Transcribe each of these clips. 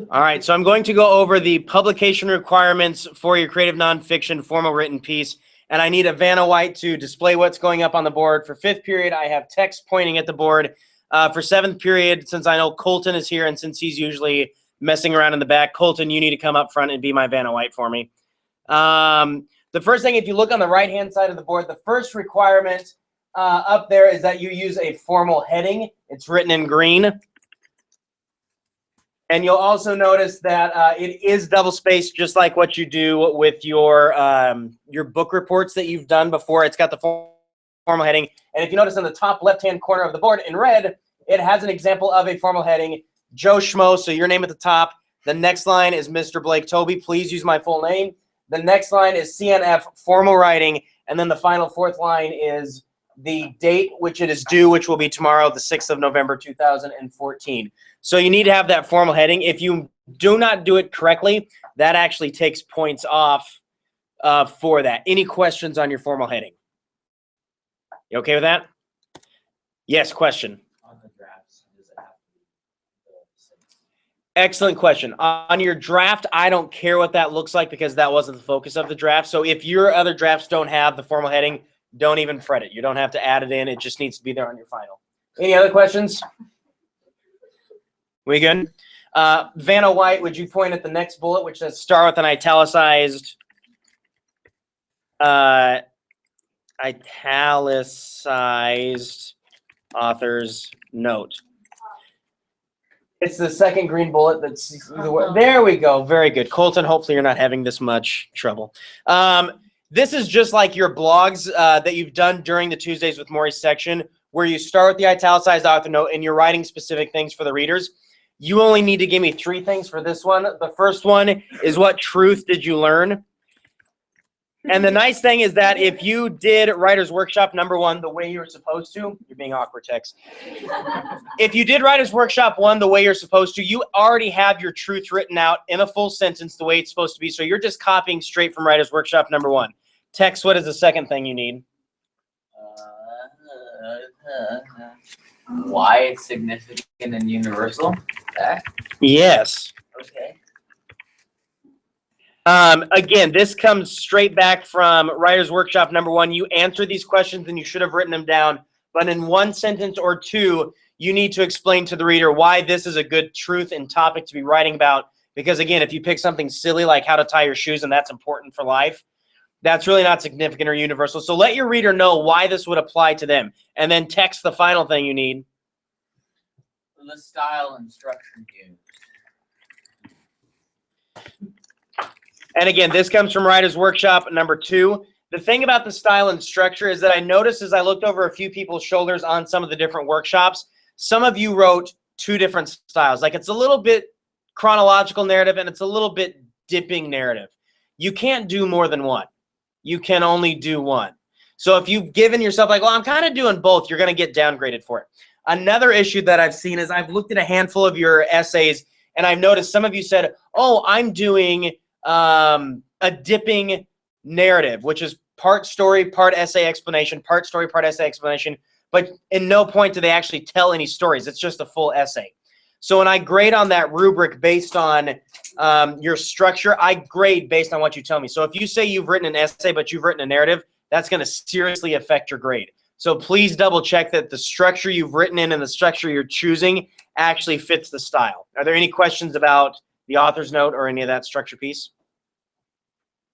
All right, so I'm going to go over the publication requirements for your creative nonfiction formal written piece, and I need a Vanna White to display what's going up on the board. For 5th period, I have text pointing at the board. For 7th period, since I know Colton is here and since he's usually messing around in the back, Colton, you need to come up front and be my Vanna White for me. The first thing, if you look on the right-hand side of the board, the first requirement up there is that you use a formal heading. It's written in green. And you'll also notice that it is double-spaced, just like what you do with your book reports that you've done before. It's got the formal heading. And if you notice in the top left-hand corner of the board in red, it has an example of a formal heading, Joe Schmo, so your name at the top. The next line is Mr. Blake Toby. Please use my full name. The next line is CNF formal writing. And then the final 4th line is the date which it is due, which will be tomorrow, the 6th of November, 2014. So you need to have that formal heading. If you do not do it correctly, that actually takes points off for that. Any questions on your formal heading? You okay with that? Yes, question. On the drafts, does it have to be the same? Excellent question. On your draft, I don't care what that looks like because that wasn't the focus of the draft. So if your other drafts don't have the formal heading, don't even fret it. You don't have to add it in. It just needs to be there on your final. Any other questions? We good? Vanna White, would you point at the next bullet, which says start with an italicized author's note? It's the second green bullet. There we go. Very good. Colton, hopefully you're not having this much trouble. This is just like your blogs that you've done during the Tuesdays with Maury section, where you start with the italicized author note and you're writing specific things for the readers. You only need to give me 3 things for this one. The first one is, what truth did you learn? And the nice thing is that if you did Writer's Workshop number 1 the way you were supposed to, you're being awkward, Tex. If you did Writer's Workshop 1 the way you're supposed to, you already have your truth written out in a full sentence the way it's supposed to be. So you're just copying straight from Writer's Workshop number 1. Tex, what is the second thing you need? Why it's significant and universal? That? Yes. Okay. Again, this comes straight back from Writer's Workshop number 1. You answer these questions and you should have written them down. But in 1 sentence or 2, you need to explain to the reader why this is a good truth and topic to be writing about. Because again, if you pick something silly like how to tie your shoes and that's important for life, that's really not significant or universal. So let your reader know why this would apply to them. And then text the final thing you need. The style and structure used. And again, this comes from Writer's Workshop number 2. The thing about the style and structure is that I noticed as I looked over a few people's shoulders on some of the different workshops, some of you wrote 2 different styles. Like it's a little bit chronological narrative and it's a little bit dipping narrative. You can't do more than 1. You can only do 1. So if you've given yourself like, well, I'm kind of doing both, you're going to get downgraded for it. Another issue that I've seen is I've looked at a handful of your essays and I've noticed some of you said, oh, I'm doing a dipping narrative, which is part story, part essay explanation, part story, part essay explanation, but in no point do they actually tell any stories. It's just a full essay. So when I grade on that rubric based on your structure, I grade based on what you tell me. So if you say you've written an essay, but you've written a narrative, that's going to seriously affect your grade. So please double check that the structure you've written in and the structure you're choosing actually fits the style. Are there any questions about the author's note or any of that structure piece?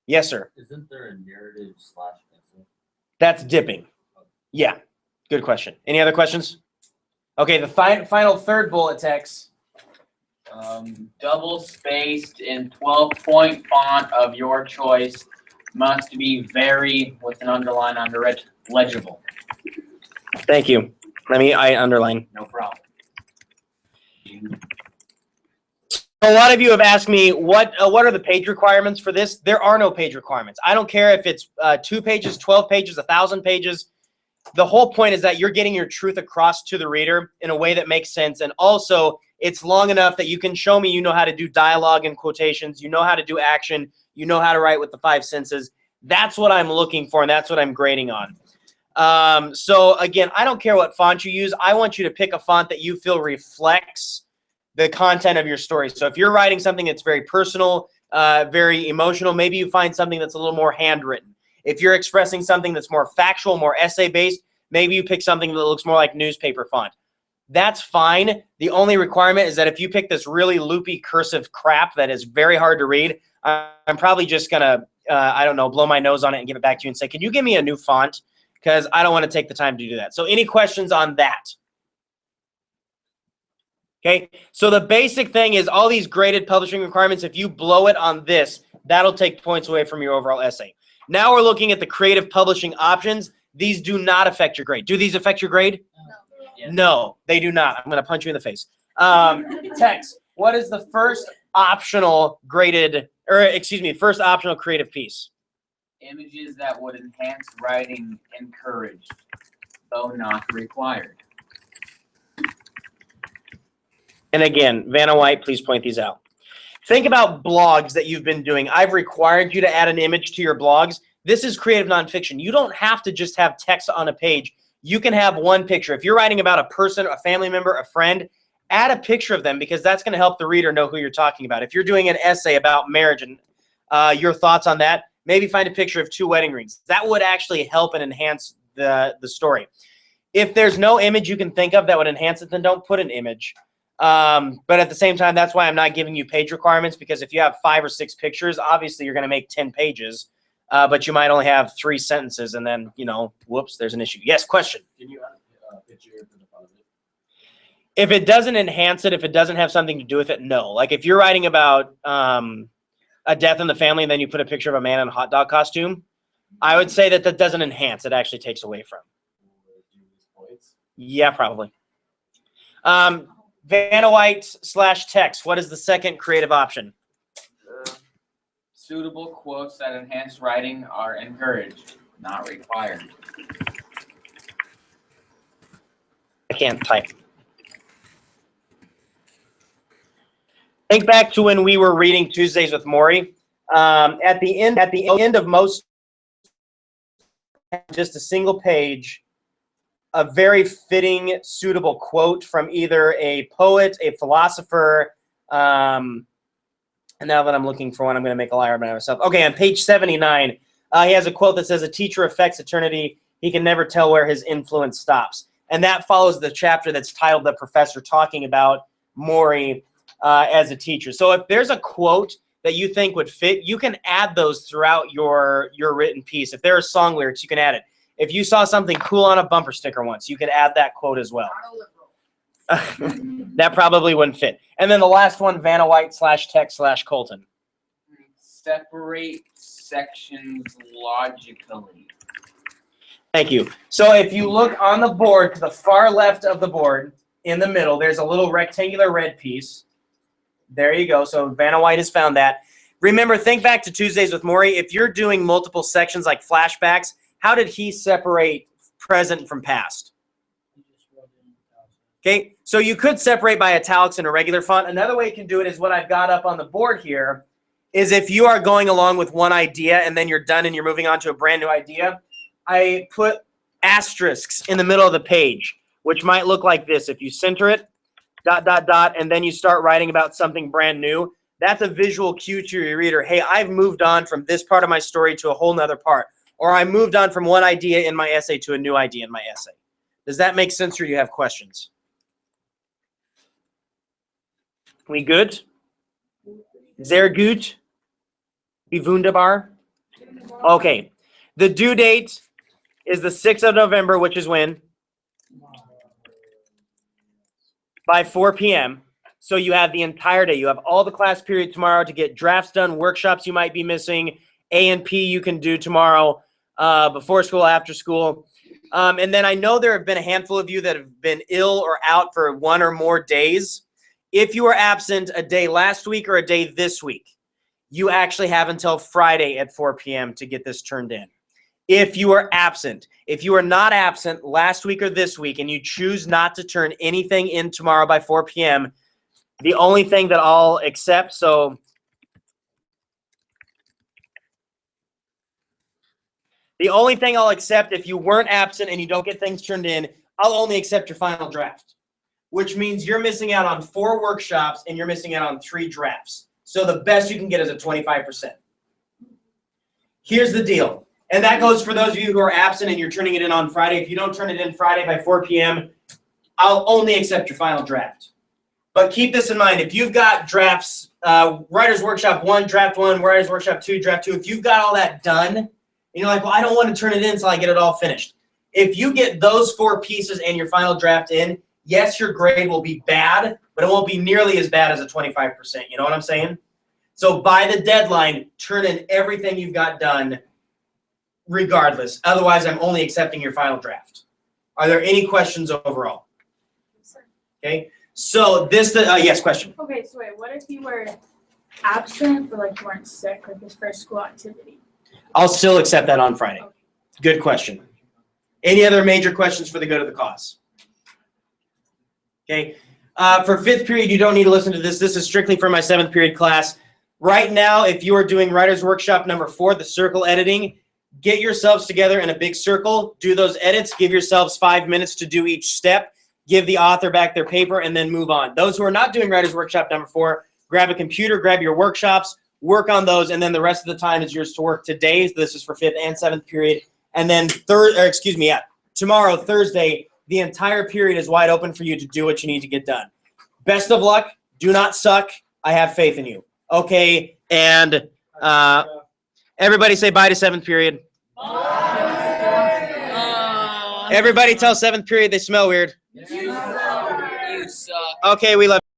Yes, sir. Isn't there a narrative slash essay? That's dipping. Yeah, good question. Any other questions? Okay, the final third bullet text. Double spaced in 12-point font of your choice, must be very, with an underline under it, legible. Thank you. I underline. No problem. A lot of you have asked me, what are the page requirements for this? There are no page requirements. I don't care if it's 2 pages, 12 pages, 1,000 pages. The whole point is that you're getting your truth across to the reader in a way that makes sense. And also, it's long enough that you can show me you know how to do dialogue and quotations, you know how to do action, you know how to write with the 5 senses. That's what I'm looking for, and that's what I'm grading on. So again, I don't care what font you use. I want you to pick a font that you feel reflects the content of your story. So if you're writing something that's very personal, very emotional, maybe you find something that's a little more handwritten. If you're expressing something that's more factual, more essay-based, maybe you pick something that looks more like newspaper font. That's fine. The only requirement is that if you pick this really loopy cursive crap that is very hard to read, I'm probably just going to, I don't know, blow my nose on it and give it back to you and say, can you give me a new font? Because I don't want to take the time to do that. So any questions on that? Okay, so the basic thing is all these graded publishing requirements, if you blow it on this, that'll take points away from your overall essay. Now we're looking at the creative publishing options. These do not affect your grade. Do these affect your grade? Yes. No, they do not. I'm going to punch you in the face. Text. What is the first optional graded, or excuse me, first optional creative piece? Images that would enhance writing encouraged, though not required. And again, Vanna White, please point these out. Think about blogs that you've been doing. I've required you to add an image to your blogs. This is creative nonfiction. You don't have to just have text on a page. You can have one picture. If you're writing about a person, a family member, a friend, add a picture of them because that's going to help the reader know who you're talking about. If you're doing an essay about marriage and your thoughts on that, maybe find a picture of 2 wedding rings. That would actually help and enhance the story. If there's no image you can think of that would enhance it, then don't put an image. But at the same time, that's why I'm not giving you page requirements, because if you have 5 or 6 pictures, obviously you're going to make 10 pages, but you might only have 3 sentences, and then, you know, whoops, there's an issue. Yes, question. Can you add a picture to the front of it? If it doesn't enhance it, if it doesn't have something to do with it, no. Like if you're writing about a death in the family and then you put a picture of a man in a hot dog costume, I would say that that doesn't enhance. It actually takes away from. Do you lose points? Yeah, probably. Vanna White / text. What is the second creative option? Suitable quotes that enhance writing are encouraged, not required. I can't type. Think back to when we were reading Tuesdays with Maury. At the end of most, just a single page, a very fitting, suitable quote from either a poet, a philosopher, and now that I'm looking for one, I'm going to make a liar out of myself. Okay, on page 79, he has a quote that says, "A teacher affects eternity. He can never tell where his influence stops." And that follows the chapter that's titled "The Professor," talking about Maury as a teacher. So if there's a quote that you think would fit, you can add those throughout your written piece. If there are song lyrics, you can add it. If you saw something cool on a bumper sticker once, you could add that quote as well. That probably wouldn't fit. And then the last one, Vanna White / text / Colton. Separate sections logically. Thank you. So if you look on the board to the far left of the board, in the middle, there's a little rectangular red piece. There you go. So Vanna White has found that. Remember, think back to Tuesdays with Maury. If you're doing multiple sections like flashbacks, how did he separate present from past? Okay, so you could separate by italics in a regular font. Another way you can do it is what I've got up on the board here, is if you are going along with one idea and then you're done and you're moving on to a brand new idea, I put asterisks in the middle of the page, which might look like this. If you center it, ... and then you start writing about something brand new, that's a visual cue to your reader. Hey, I've moved on from this part of my story to a whole nother part. Or I moved on from one idea in my essay to a new idea in my essay. Does that make sense, or do you have questions? We good? Sehr gut? Wie wunderbar? Okay. The due date is the 6th of November, which is when? By 4 p.m. So you have the entire day. You have all the class period tomorrow to get drafts done, workshops you might be missing, A&P you can do tomorrow, before school, after school. And then I know there have been a handful of you that have been ill or out for 1 or more days. If you were absent a day last week or a day this week, you actually have until Friday at 4 p.m. to get this turned in. If you are absent, if you are not absent last week or this week and you choose not to turn anything in tomorrow by 4 p.m., the only thing that I'll accept, so the only thing I'll accept if you weren't absent and you don't get things turned in, I'll only accept your final draft. which means you're missing out on 4 workshops and you're missing out on 3 drafts. So the best you can get is a 25%. Here's the deal. And that goes for those of you who are absent and you're turning it in on Friday. If you don't turn it in Friday by 4 p.m., I'll only accept your final draft. But keep this in mind. If you've got drafts, Writer's Workshop 1, Draft 1, Writer's Workshop 2, Draft 2, if you've got all that done, and you're like, well, I don't want to turn it in until I get it all finished. If you get those 4 pieces and your final draft in, yes, your grade will be bad, but it won't be nearly as bad as a 25%. You know what I'm saying? So by the deadline, turn in everything you've got done regardless. Otherwise, I'm only accepting your final draft. Are there any questions overall? Okay. So this, yes, question. Okay, so wait, what if you were absent but like you weren't sick, like this first school activity? I'll still accept that on Friday. Okay. Good question. Any other major questions for the good of the cause? Okay. For 5th period, you don't need to listen to this. This is strictly for my 7th period class. Right now, if you are doing Writer's Workshop number 4, the circle editing, get yourselves together in a big circle, do those edits, give yourselves 5 minutes to do each step, give the author back their paper, and then move on. Those who are not doing Writer's Workshop number 4, grab a computer, grab your workshops, work on those, and then the rest of the time is yours to work today. This is for 5th and 7th period. And then tomorrow, Thursday, the entire period is wide open for you to do what you need to get done. Best of luck. Do not suck. I have faith in you. Okay, and everybody say bye to 7th period. Everybody tell 7th period they smell weird. You suck. Okay, we love you.